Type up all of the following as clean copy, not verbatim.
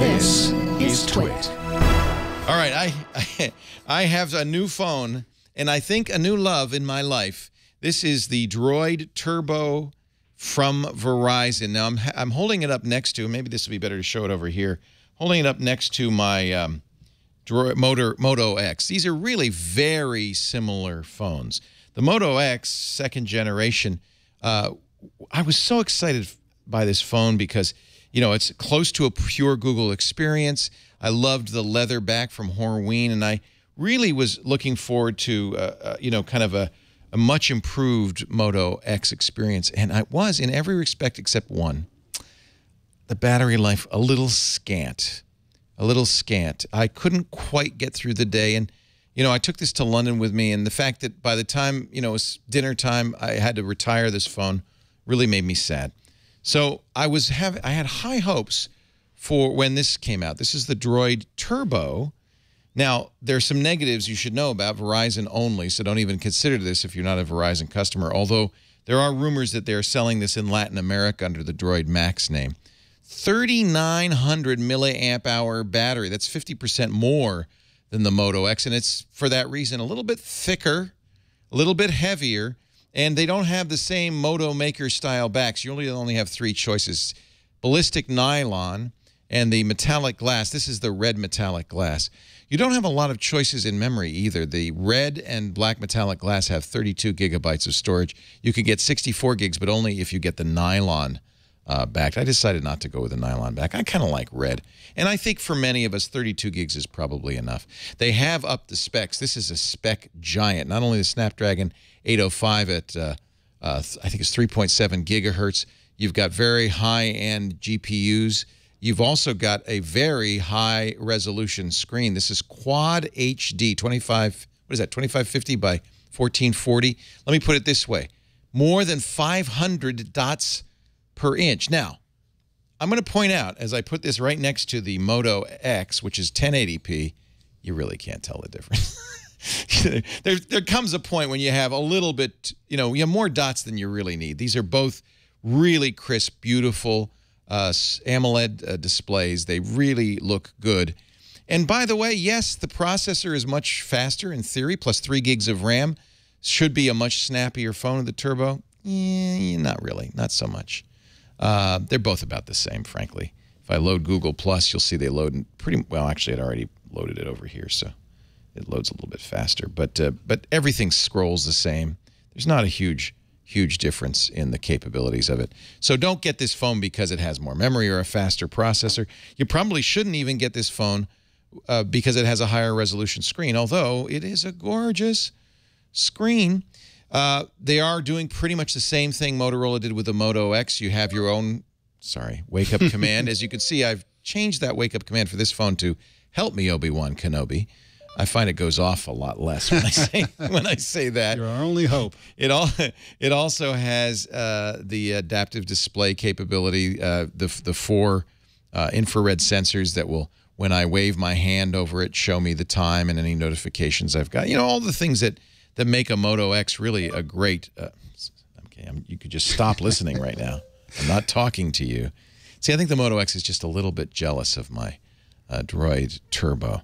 This is TWiT. All right, I have a new phone, and I think a new love in my life. This is the Droid Turbo from Verizon. Now, I'm holding it up next to, maybe this would be better to show it over here, holding it up next to my Moto X. These are really very similar phones. The Moto X, second generation, I was so excited by this phone because, you know, it's close to a pure Google experience. I loved the leather back from Horween, and I really was looking forward to, you know, kind of a much improved Moto X experience. And I was in every respect except one. The battery life, a little scant. A little scant. I couldn't quite get through the day. And, you know, I took this to London with me, and the fact that by the time, you know, it was dinner time, I had to retire this phone really made me sad. So I had high hopes for when this came out. This is the Droid Turbo. Now, there's some negatives you should know about Verizon only, so don't even consider this if you're not a Verizon customer, although there are rumors that they're selling this in Latin America under the Droid Max name. 3,900 milliamp hour battery. That's 50% more than the Moto X, and it's, for that reason, a little bit thicker, a little bit heavier, and they don't have the same Moto Maker style backs. You only have three choices: ballistic nylon and the metallic glass. This is the red metallic glass. You don't have a lot of choices in memory either. The red and black metallic glass have 32 gigabytes of storage. You could get 64 gigs, but only if you get the nylon back. I decided not to go with the nylon back. I kind of like red. And I think for many of us, 32 gigs is probably enough. They have upped the specs. This is a spec giant. Not only the Snapdragon 805 at, I think it's 3.7 gigahertz. You've got very high-end GPUs. You've also got a very high-resolution screen. This is Quad HD, 2550 by 1440. Let me put it this way. More than 500 dots per inch. Now, I'm going to point out, as I put this right next to the Moto X, which is 1080p, you really can't tell the difference. there comes a point when you have a little bit, you know, you have more dots than you really need. These are both really crisp, beautiful AMOLED displays. They really look good. And by the way, yes, the processor is much faster in theory, plus 3 gigs of RAM. Should be a much snappier phone with the Turbo. Not really, not so much. They're both about the same, frankly. If I load Google+, you'll see they load pretty well. Actually, I'd already loaded it over here, so it loads a little bit faster. But everything scrolls the same. There's not a huge difference in the capabilities of it. So don't get this phone because it has more memory or a faster processor. You probably shouldn't even get this phone because it has a higher resolution screen, although it is a gorgeous screen. They are doing pretty much the same thing Motorola did with the Moto X. You have your own, wake-up command. As you can see, I've changed that wake-up command for this phone to "Help me, Obi-Wan Kenobi." I find it goes off a lot less when I say that. You're our only hope. It also has the adaptive display capability, the 4 infrared sensors that will, when I wave my hand over it, show me the time and any notifications I've got. You know, all the things that make a Moto X really a great... okay, you could just stop listening right now. I'm not talking to you. See, I think the Moto X is just a little bit jealous of my Droid Turbo.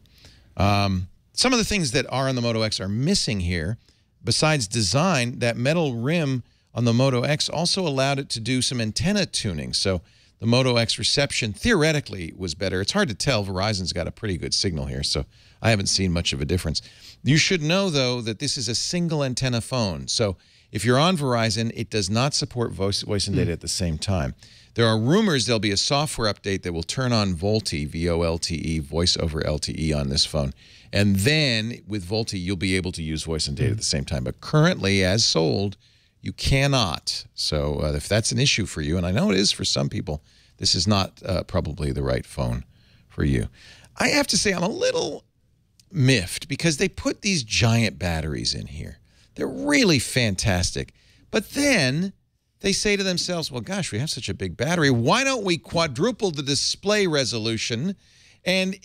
Some of the things that are on the Moto X are missing here. Besides design, that metal rim on the Moto X also allowed it to do some antenna tuning. So the Moto X reception theoretically was better. It's hard to tell. Verizon's got a pretty good signal here, so I haven't seen much of a difference. You should know, though, that this is a single antenna phone. So if you're on Verizon, it does not support voice and data at the same time. There are rumors there'll be a software update that will turn on VoLTE, V-O-L-T-E, voice over LTE on this phone. And then with VoLTE, you'll be able to use voice and data at the same time. But currently, as sold, you cannot. So if that's an issue for you, and I know it is for some people, this is not probably the right phone for you. I have to say I'm a little miffed because they put these giant batteries in here. They're really fantastic. But then they say to themselves, well, gosh, we have such a big battery. Why don't we quadruple the display resolution and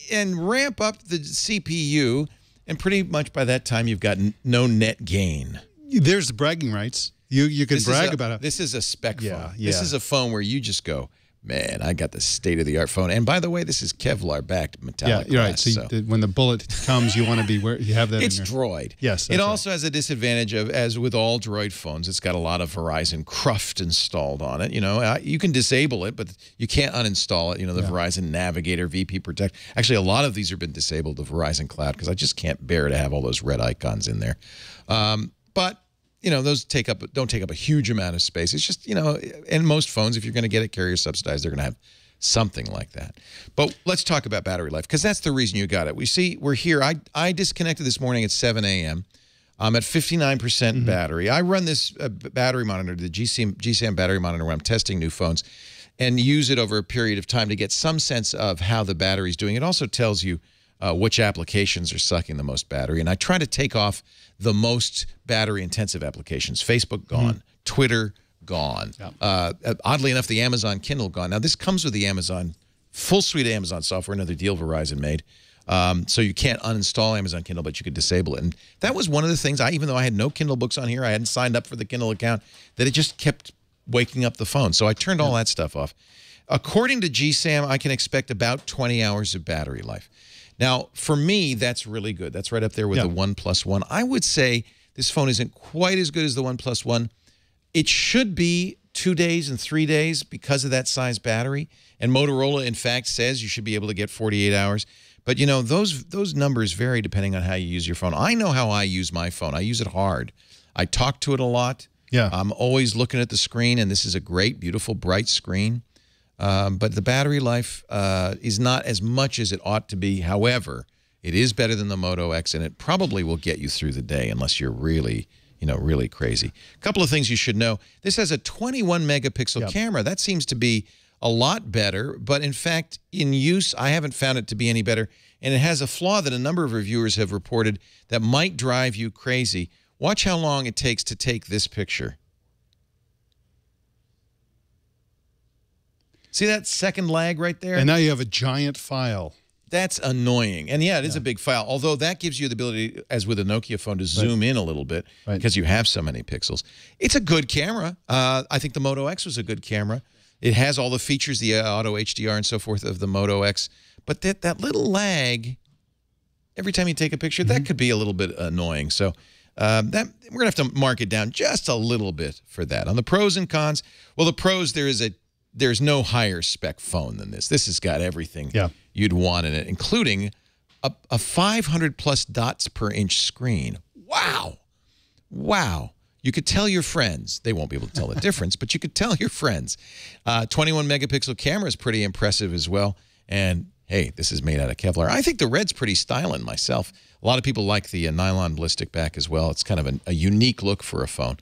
ramp up the CPU? And pretty much by that time, you've got no net gain. There's the bragging rights. You can brag about it. This is a spec phone. Yeah. This is a phone where you just go, Man, I got the state-of-the-art phone. And by the way, this is Kevlar-backed metallic you're right. glass, So, when the bullet comes, you want to be where you have that. It's in your... Droid. Yes. It also has a disadvantage of, as with all Droid phones, it's got a lot of Verizon cruft installed on it. You know, you can disable it, but you can't uninstall it. You know, the Verizon Navigator, VP Protect. Actually, a lot of these have been disabled, the Verizon Cloud, because I just can't bear to have all those red icons in there. But you know, those don't take up a huge amount of space. It's just, you know, in most phones, if you're going to get it carrier subsidized, they're going to have something like that. But let's talk about battery life, because that's the reason you got it. We're here. I disconnected this morning at 7 a.m. I'm at 59% battery. I run this battery monitor, the GSAM battery monitor, when I'm testing new phones, and use it over a period of time to get some sense of how the battery's doing. It also tells you which applications are sucking the most battery. And I try to take off the most battery-intensive applications. Facebook, gone. Twitter, gone. Oddly enough, the Amazon Kindle, gone. Now, this comes with the Amazon, full suite of Amazon software, another deal Verizon made. So you can't uninstall Amazon Kindle, but you could disable it. And that was one of the things, even though I had no Kindle books on here, I hadn't signed up for the Kindle account, that it just kept waking up the phone. So I turned all that stuff off. According to GSAM, I can expect about 20 hours of battery life. Now, for me, that's really good. That's right up there with the OnePlus One. I would say this phone isn't quite as good as the OnePlus One. It should be 2 days and 3 days because of that size battery. And Motorola, in fact, says you should be able to get 48 hours. But, you know, those numbers vary depending on how you use your phone. I know how I use my phone. I use it hard. I talk to it a lot. I'm always looking at the screen, and this is a great, beautiful, bright screen. But the battery life is not as much as it ought to be. However, it is better than the Moto X, and it probably will get you through the day unless you're really, you know, really crazy. A couple of things you should know. This has a 21-megapixel camera. That seems to be a lot better, but in fact, in use, I haven't found it to be any better. And it has a flaw that a number of reviewers have reported that might drive you crazy. Watch how long it takes to take this picture. See that second lag right there? And now you have a giant file. That's annoying. And yeah, it is a big file, although that gives you the ability, as with a Nokia phone, to zoom in a little bit because you have so many pixels. It's a good camera. I think the Moto X was a good camera. It has all the features, the auto HDR and so forth of the Moto X. But that little lag, every time you take a picture, that could be a little bit annoying. So we're going to have to mark it down just a little bit for that. On the pros and cons, well, the pros, there's no higher spec phone than this. This has got everything you'd want in it, including a 500+ dots per inch screen. Wow. Wow. You could tell your friends. They won't be able to tell the difference, but you could tell your friends. 21-megapixel camera is pretty impressive as well. And, hey, this is made out of Kevlar. I think the red's pretty styling myself. A lot of people like the nylon ballistic back as well. It's kind of a unique look for a phone.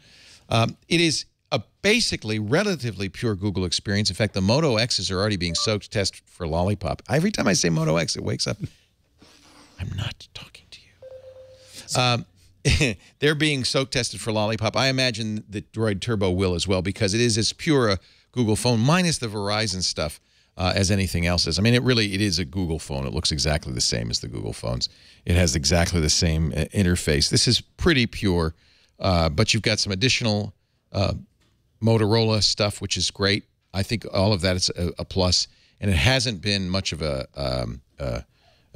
It is a basically relatively pure Google experience. In fact, the Moto X's are already being soaked test for Lollipop. Every time I say Moto X, it wakes up. I'm not talking to you. They're being soak tested for Lollipop. I imagine that Droid Turbo will as well, because it is as pure a Google phone, minus the Verizon stuff, as anything else is. I mean, it is a Google phone. It looks exactly the same as the Google phones. It has exactly the same interface. This is pretty pure, but you've got some additional Motorola stuff, which is great. I think all of that is a plus, and it hasn't been much of a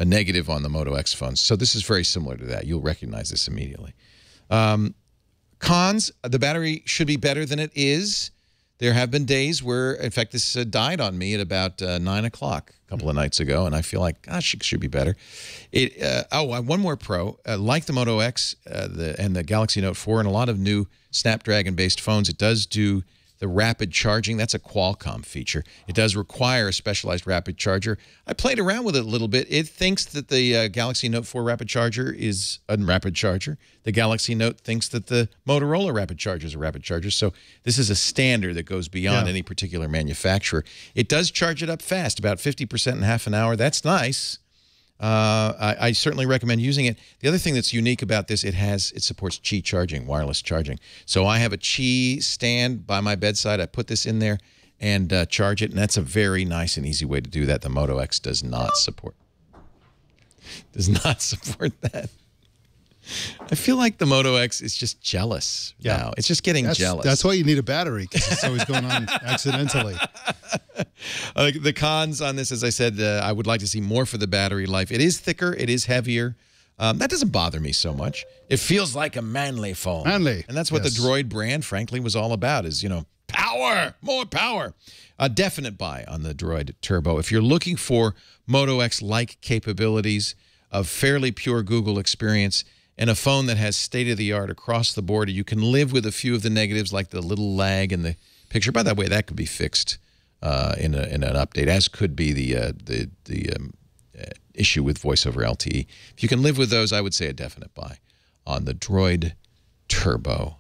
negative on the Moto X phones. So this is very similar to that. You'll recognize this immediately. Cons, the battery should be better than it is. There have been days where, in fact, this died on me at about 9 o'clock a couple of nights ago, and I feel like, gosh, it should be better. One more pro. Like the Moto X and the Galaxy Note 4 and a lot of new Snapdragon-based phones, it does do the rapid charging. That's a Qualcomm feature. It does require a specialized rapid charger. I played around with it a little bit. It thinks that the Galaxy Note 4 rapid charger is a rapid charger. The Galaxy Note thinks that the Motorola rapid charger is a rapid charger. So this is a standard that goes beyond any particular manufacturer. It does charge it up fast, about 50% in half an hour. That's nice. I certainly recommend using it. The other thing that's unique about this, it supports Qi charging, wireless charging. So I have a Qi stand by my bedside. I put this in there and charge it, and that's a very nice and easy way to do that. The Moto X does not support that. I feel like the Moto X is just jealous now. It's just getting jealous. That's why you need a battery, because it's always going on accidentally. The cons on this, as I said, I would like to see more for the battery life. It is thicker. It is heavier. That doesn't bother me so much. It feels like a manly phone. Manly. And that's what the Droid brand, frankly, was all about is, you know, power, more power. A definite buy on the Droid Turbo. If you're looking for Moto X-like capabilities of fairly pure Google experience and a phone that has state-of-the-art across the board, you can live with a few of the negatives like the little lag in the picture. By the way, that could be fixed in an update, as could be the issue with voice over LTE. If you can live with those, I would say a definite buy on the Droid Turbo.